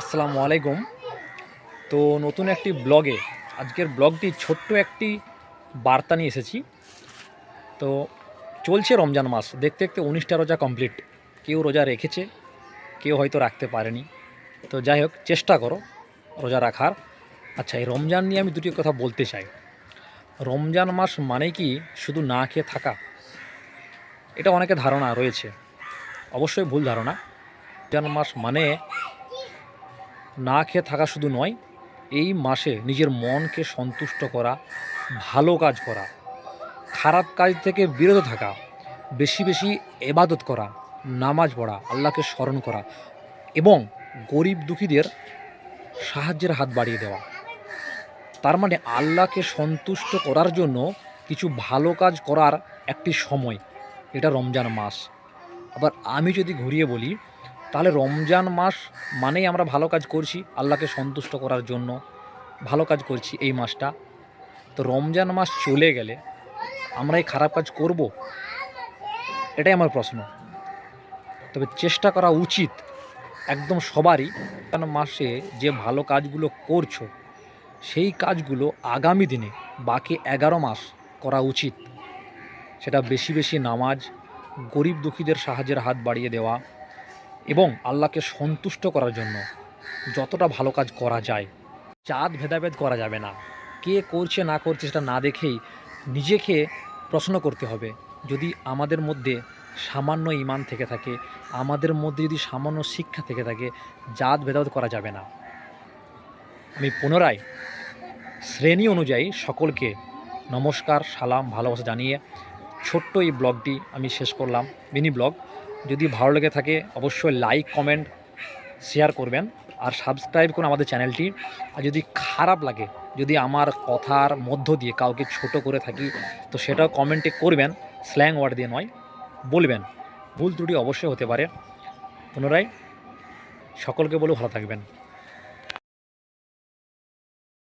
আসসালামু আলাইকুম। তো নতুন একটি ব্লগে আজকের ব্লগটি ছোট্ট একটি বার্তা নিয়ে এসেছি। তো চলছে রমজান মাস, দেখতে দেখতে ১৯টা রোজা কমপ্লিট। কেউ রোজা রেখেছে, কেউ হয়তো রাখতে পারেনি। তো যাই হোক, চেষ্টা করো রোজা রাখার। আচ্ছা, এই রমজান নিয়ে আমি দুটি কথা বলতে চাই। রমজান মাস মানে কি শুধু না খেয়ে থাকা? এটা অনেকের ধারণা রয়েছে, অবশ্যই ভুল ধারণা। রমজান মাস মানে না খেয়ে থাকা শুধু নয়, এই মাসে নিজের মনকে সন্তুষ্ট করা, ভালো কাজ করা, খারাপ কাজ থেকে বিরত থাকা, বেশি বেশি এবাদত করা, নামাজ পড়া, আল্লাহকে স্মরণ করা এবং গরিব দুঃখীদের সাহায্যের হাত বাড়িয়ে দেওয়া। তার মানে আল্লাহকে সন্তুষ্ট করার জন্য কিছু ভালো কাজ করার একটি সময়, এটা রমজান মাস। আবার আমি যদি ঘুরিয়ে বলি, তাহলে রমজান মাস মানেই আমরা ভালো কাজ করছি, আল্লাহকে সন্তুষ্ট করার জন্য ভালো কাজ করছি এই মাসটা। তো রমজান মাস চলে গেলে আমরা এই খারাপ কাজ করব? এটাই আমার প্রশ্ন। তবে চেষ্টা করা উচিত একদম সবারই, রমজান মাসে যে ভালো কাজগুলো করছো সেই কাজগুলো আগামী দিনে বাকি ১১ মাস করা উচিত। সেটা বেশি বেশি নামাজ, গরিব দুঃখীদের সাহায্যের হাত বাড়িয়ে দেওয়া এবং আল্লাহকে সন্তুষ্ট করার জন্য যতটা ভালো কাজ করা যায়। জাত ভেদাভেদ করা যাবে না। কে করছে না করছে সেটা না দেখেই নিজেকে প্রশ্ন করতে হবে। যদি আমাদের মধ্যে সামান্য ঈমান থেকে থাকে, আমাদের মধ্যে যদি সামান্য শিক্ষা থেকে থাকে, জাত ভেদাভেদ করা যাবে না। আমি পুনরায় শ্রেণী অনুযায়ী সকলকে নমস্কার, সালাম, ভালোবাসা জানিয়ে ছোট্ট এই ব্লগটি আমি শেষ করলাম, মিনি ব্লগ। যদি ভালো লেগে থাকে অবশ্যই লাইক, কমেন্ট, শেয়ার করবেন আর সাবস্ক্রাইব করুন আমাদের চ্যানেলটি। আর যদি খারাপ লাগে, যদি আমার কথার মধ্য দিয়ে কাউকে ছোট করে থাকি, তো সেটাও কমেন্টে করবেন, স্ল্যাং ওয়ার্ড দিয়ে নয়, বলবেন। ভুল ত্রুটি অবশ্যই হতে পারে। পুনরায় সকলকে বলে ভালো থাকবেন।